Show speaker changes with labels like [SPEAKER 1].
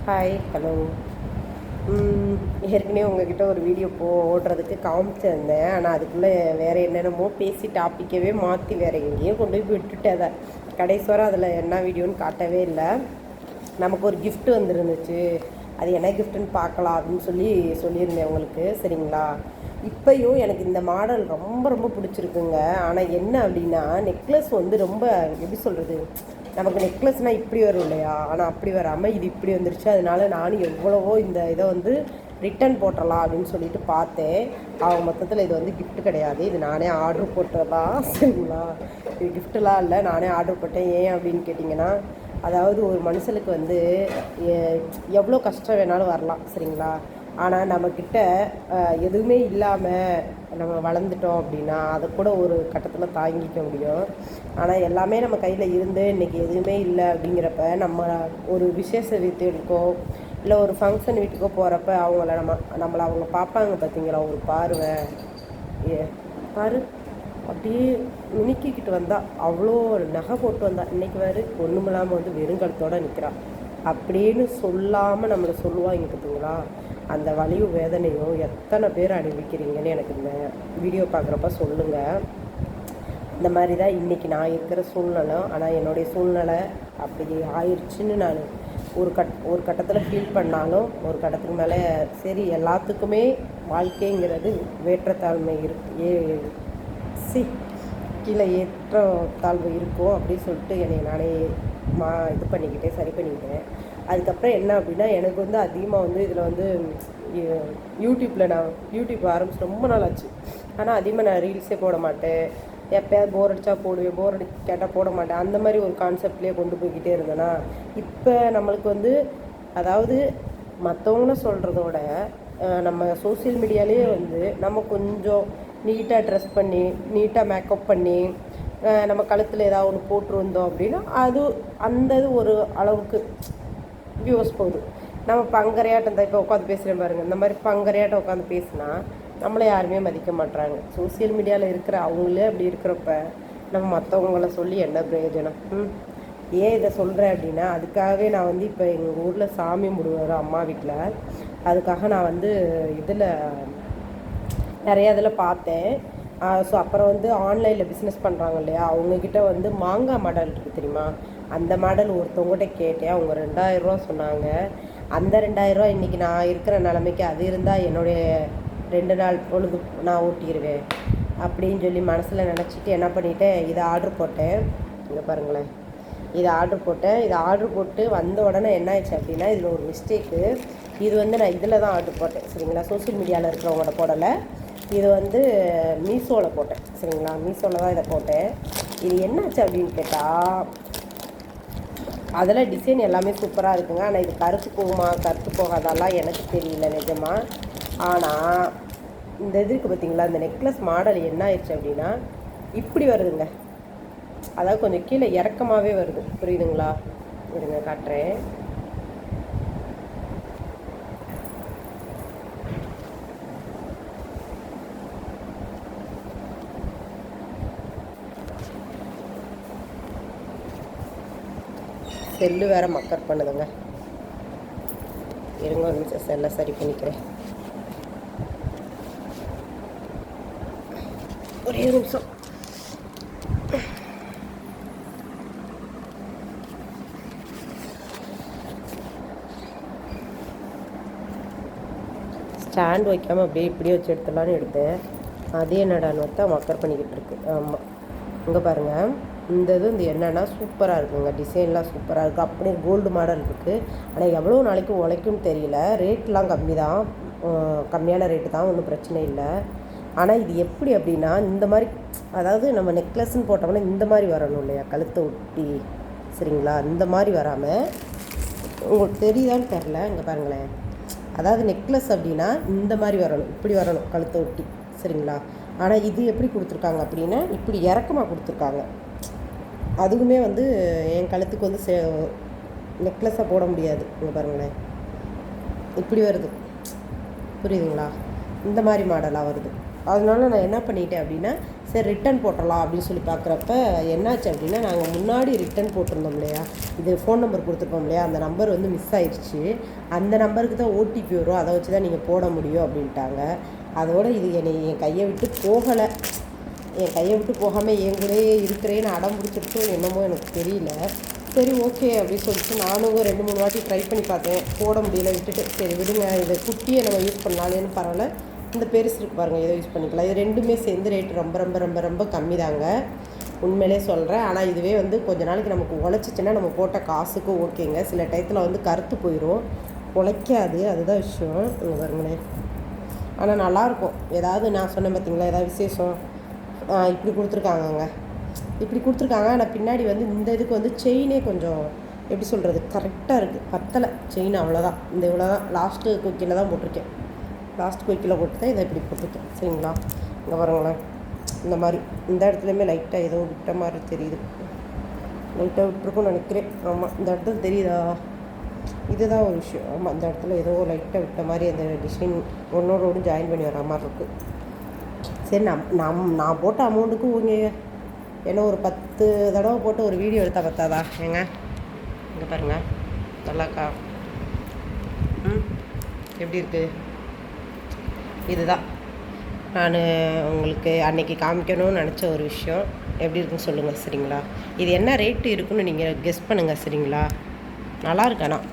[SPEAKER 1] Hi hello. ஏற்கனவே உங்ககிட்ட ஒரு வீடியோ ஓடுறதுக்கு காமிச்சிருந்தேன். ஆனால் அதுக்குள்ளே வேறு என்னென்னமோ பேசி டாப்பிக்கவே மாற்றி வேறு எங்கேயும் கொண்டு போய் விட்டுட்டு அதை கடைசி வரை அதில் என்ன வீடியோன்னு காட்டவே இல்லை. நமக்கு ஒரு கிஃப்ட் வந்துருந்துச்சு, அது என்ன கிஃப்ட்டுன்னு பார்க்கலாம் அப்படின்னு சொல்லியிருந்தேன் உங்களுக்கு. சரிங்களா? இப்போயும் எனக்கு இந்த மாடல் ரொம்ப ரொம்ப பிடிச்சிருக்குங்க. ஆனால் என்ன அப்படின்னா, நெக்லஸ் வந்து ரொம்ப எப்படி சொல்கிறது, நமக்கு நெக்லஸ்னால் இப்படி வரும் இல்லையா, ஆனால் அப்படி வராமல் இது இப்படி வந்துருச்சு. அதனால நானும் எவ்வளவோ இந்த இதை வந்து ரிட்டன் போட்டுடலாம் அப்படின்னு சொல்லிட்டு பார்த்தேன். அவங்க மொத்தத்தில் இது வந்து கிஃப்ட் கிடையாது, இது நானே ஆர்டர் போட்டதான். சரிங்களா? இது கிஃப்டெலாம் இல்லை, நானே ஆர்டர் போட்டேன். ஏன் அப்படின்னு கேட்டிங்கன்னா, அதாவது ஒரு மனுஷனுக்கு வந்து எவ்வளோ கஷ்டம் வேணாலும் வரலாம். சரிங்களா? ஆனால் நம்மக்கிட்ட எதுவுமே இல்லாமல் நம்ம வளர்ந்துட்டோம் அப்படின்னா அதை கூட ஒரு கட்டத்தில் தாங்கிக்க முடியும். ஆனால் எல்லாமே நம்ம கையில் இருந்து இன்றைக்கி எதுவுமே இல்லை அப்படிங்கிறப்ப, நம்ம ஒரு விசேஷ வீட்டுக்கோ இல்லை ஒரு ஃபங்க்ஷன் வீட்டுக்கோ போகிறப்ப நம்மளை அவங்க பார்ப்பாங்க. பார்த்தீங்களா? ஒரு பார்வை பாரு, அப்படியே மினுக்கிக்கிட்டு வந்தால், அவ்வளோ நகை போட்டு வந்தால், இன்றைக்கி வேறு ஒன்றுமில்லாமல் வந்து வெறுங்கலத்தோடு நிற்கிறான் அப்படின்னு சொல்லாமல் நம்மளை சொல்லுவாங்க. பார்த்தீங்களா? அந்த வலியும் வேதனையும் எத்தனை பேர் அனுபவிக்கிறீங்கன்னு எனக்கு இந்த வீடியோ பார்க்குறப்ப சொல்லுங்கள். இந்த மாதிரி தான் இன்றைக்கி நான் இருக்கிற சூழ்நிலை. ஆனால் என்னுடைய சூழ்நிலை அப்படி ஆயிடுச்சுன்னு நான் ஒரு கட்டத்தில் ஃபீல் பண்ணாலும், ஒரு கட்டத்துக்கு மேலே சரி, எல்லாத்துக்குமே வாழ்க்கைங்கிறது வேற்றத்தாழ்மை கீழே ஏற்ற தாழ்வு இருக்கும் அப்படின்னு சொல்லிட்டு என்னை நானே சரி பண்ணிக்கிட்டேன். அதுக்கப்புறம் என்ன அப்படின்னா, எனக்கு வந்து அதிகமாக வந்து இதில் வந்து யூடியூப் ஆரம்பிச்சு ரொம்ப நாள் ஆச்சு. ஆனால் அதிகமாக நான் ரீல்ஸே போட மாட்டேன். எப்போயாவது போர் அடித்தா போடுவேன், போர் கேட்டால் போட மாட்டேன். அந்த மாதிரி ஒரு கான்செப்ட்லேயே கொண்டு போய்கிட்டே இருந்தேன்னா, இப்போ நம்மளுக்கு வந்து அதாவது மற்றவங்கள சொல்கிறதோட நம்ம சோசியல் மீடியாலேயே வந்து நம்ம கொஞ்சம் நீட்டாக ட்ரெஸ் பண்ணி, நீட்டாக மேக்கப் பண்ணி, நம்ம கழுத்தில் ஏதாவது ஒன்று போட்டிருந்தோம் அப்படின்னா அந்த ஒரு அளவுக்கு வியூஸ் போகுது. நம்ம பங்கரையாட்டம் தான் இப்போ உட்காந்து பேசுகிறேன் பாருங்கள், இந்த மாதிரி பங்கரையாட்டம் உட்காந்து பேசினா நம்மளை யாருமே மதிக்க மாட்டுறாங்க. சோசியல் மீடியாவில் இருக்கிற அவங்களே அப்படி இருக்கிறப்ப நம்ம மற்றவங்கள சொல்லி என்ன பிரயோஜனம்? ஏன் இதை சொல்கிறேன் அப்படின்னா, அதுக்காகவே நான் வந்து இப்போ எங்கள் ஊரில் சாமி முடுவார் அம்மா வீட்டில். அதுக்காக நான் வந்து நிறையா இதில் பார்த்தேன். ஸோ அப்புறம் வந்து ஆன்லைனில் பிஸ்னஸ் பண்ணுறாங்க இல்லையா, அவங்கக்கிட்ட வந்து மாங்காய் மாடல் இருக்குது தெரியுமா, அந்த மாடல் ஒருத்தவங்ககிட்ட கேட்டேன். அவங்க 2000 சொன்னாங்க. அந்த 2000 இன்றைக்கி நான் இருக்கிற நிலைமைக்கு அது இருந்தால் என்னுடைய 2 நாள் பொழுது நான் ஓட்டிடுவேன் அப்படின்னு சொல்லி மனசில் நினச்சிட்டு என்ன பண்ணிவிட்டேன், இதை ஆர்டர் போட்டேன். இங்கே பாருங்களேன், இதை ஆர்டர் போட்டு வந்த உடனே என்ன ஆயிடுச்சு அப்படின்னா, இதில் ஒரு மிஸ்டேக்கு. இது வந்து நான் இதில் தான் ஆர்டர் போட்டேன். சரிங்களா? சோசியல் மீடியாவில் இருக்கிறவங்களோட போடலை, இது வந்து மீஷோவில் போட்டேன். சரிங்களா? மீஷோவில் தான் இதை போட்டேன். இது என்னாச்சு அப்படின்னு கேட்டால், அதில் டிசைன் எல்லாமே சூப்பராக இருக்குங்க. ஆனால் இது கருத்து போகாதெல்லாம் எனக்கு தெரியல நிஜமாக. ஆனால் இந்த இதுக்கு பார்த்தீங்களா, இந்த நெக்லஸ் மாடல் என்ன ஆயிடுச்சு அப்படின்னா, இப்படி வருதுங்க. அதாவது கொஞ்சம் கீழே இறக்கமாகவே வருது. புரியுதுங்களா? இருங்க காட்டுறேன். செல்லு வேறு மக்கர் பண்ணுதுங்க. இருங்க ஒரு நிமிஷம், செல்லை சரி பண்ணிக்கிறேன். ஒரே நிமிஷம். ஸ்டாண்ட் வைக்காமல் அப்படியே இப்படியே வச்சு எடுத்துடலான்னு எடுத்தேன். அதே என்னடான்னு பார்த்தா மக்கர் பண்ணிக்கிட்டு இருக்கு. ஆமாம், இங்கே பாருங்கள், இந்த என்னென்னா சூப்பராக இருக்குங்க. டிசைன்லாம் சூப்பராக இருக்குது. அப்படியே கோல்டு மாடல் இருக்குது. ஆனால் எவ்வளோ நாளைக்கு உழைக்கும்னு தெரியல. ரேட்லாம் கம்மியான ரேட்டு தான், ஒன்றும் பிரச்சனை இல்லை. ஆனால் இது எப்படி அப்படின்னா, இந்த மாதிரி அதாவது நம்ம நெக்லஸ்ன்னு போட்டோம்னா இந்த மாதிரி வரணும் இல்லையா, கழுத்தை ஒட்டி. சரிங்களா? இந்த மாதிரி வராமல், உங்களுக்கு தெரியுதான்னு தெரில, இங்கே பாருங்களேன். அதாவது நெக்லஸ் அப்படின்னா இந்த மாதிரி வரணும், இப்படி வரணும் கழுத்தை ஒட்டி. சரிங்களா? ஆனால் இது எப்படி கொடுத்துருக்காங்க அப்படின்னா, இப்படி இறக்கமாக கொடுத்துருக்காங்க. அதுவுமே வந்து என் கழுத்துக்கு வந்து நெக்லஸாக போட முடியாது. இங்கே பாருங்களேன், இப்படி வருது. புரியுதுங்களா? இந்த மாதிரி மாடலாக வருது. அதனால நான் என்ன பண்ணிட்டேன் அப்படின்னா, சரி ரிட்டன் போட்டுடலாம் அப்படின்னு சொல்லி பார்க்குறப்ப என்னாச்சு அப்படின்னா, நாங்கள் முன்னாடி ரிட்டன் போட்டிருந்தோம் இல்லையா, இது ஃபோன் நம்பர் கொடுத்துருப்போம் இல்லையா, அந்த நம்பர் வந்து மிஸ் ஆயிடுச்சு. அந்த நம்பருக்கு தான் ஓடிபி வரும், அதை வச்சு தான் நீங்கள் போட முடியும் அப்படின்ட்டாங்க. அதோடு இது என் கையை விட்டு போகலை. என் கையை விட்டு போகாமல் என் கூடயே இருக்கிறேன்னு அடம் பிடிச்சிருக்கோ என்னமோ எனக்கு தெரியல. சரி ஓகே அப்படின்னு சொல்லிட்டு நானும் 2-3 வாட்டி ட்ரை பண்ணி பார்த்தேன், போட முடியல, விட்டுட்டு சரி விடுங்க, இதை குட்டியை நம்ம யூஸ் பண்ணாலேன்னு பரவாயில்ல, இந்த பெருசு இருக்கு பாருங்கள், ஏதோ யூஸ் பண்ணிக்கலாம். இது ரெண்டுமே சேர்ந்து ரேட்டு ரொம்ப ரொம்ப ரொம்ப ரொம்ப கம்மி தாங்க, உண்மையிலே சொல்கிறேன். ஆனால் இதுவே வந்து கொஞ்ச நாளைக்கு நமக்கு உழைச்சிச்சின்னா நம்ம போட்ட காசுக்கும் ஓகேங்க. சில டயத்தில் வந்து கருத்து போயிடும், உழைக்காது, அதுதான் விஷயம். இங்கே பாருங்களேன். ஆனால் நல்லாயிருக்கும். ஏதாவது நான் சொன்னேன் பார்த்தீங்களா, ஏதாவது விசேஷம் இப்படி கொடுத்துருக்காங்கங்க, இப்படி கொடுத்துருக்காங்க. ஆனால் பின்னாடி வந்து இந்த இதுக்கு வந்து செயினே கொஞ்சம் எப்படி சொல்கிறது, கரெக்டாக இருக்குது, பத்தலை செயின், அவ்வளோதான். இந்த இவ்வளோ தான் லாஸ்ட்டு கொக்கியில் தான் போட்டிருக்கேன், லாஸ்ட் கொக்கியில் போட்டு தான் இதை இப்படி போட்டிருக்கேன். சரிங்களா, இங்கே பாருங்களேன். இந்த மாதிரி இந்த இடத்துலையுமே லைட்டாக ஏதோ விட்ட மாதிரி தெரியுது, லைட்டாக விட்டுருக்குன்னு நினைக்கிறேன். ஆமாம், இந்த இடத்துல தெரியுதா, இதுதான் ஒரு விஷயம். ஆமாம், இந்த இடத்துல ஏதோ லைட்டாக விட்ட மாதிரி அந்த டிசைன் ஒன்றோடு ஜாயின் பண்ணி வர மாதிரி இருக்குது. சரி, நான் போட்ட அமௌண்ட்டுக்கு ஓகே. ஏன்னா ஒரு 10 தடவை போட்டு ஒரு வீடியோ எடுத்தால் பத்தாதா ஏங்க? இங்கே பாருங்கள், நல்லாக்கா? எப்படி இருக்குது? இதுதான் நான் உங்களுக்கு அன்றைக்கி காமிக்கணும்னு நினச்ச ஒரு விஷயம். எப்படி இருக்குன்னு சொல்லுங்கள், சரிங்களா? இது என்ன ரேட்டு இருக்குன்னு நீங்கள் கெஸ் பண்ணுங்கள், சரிங்களா? நல்லா இருக்கு. ஆனால்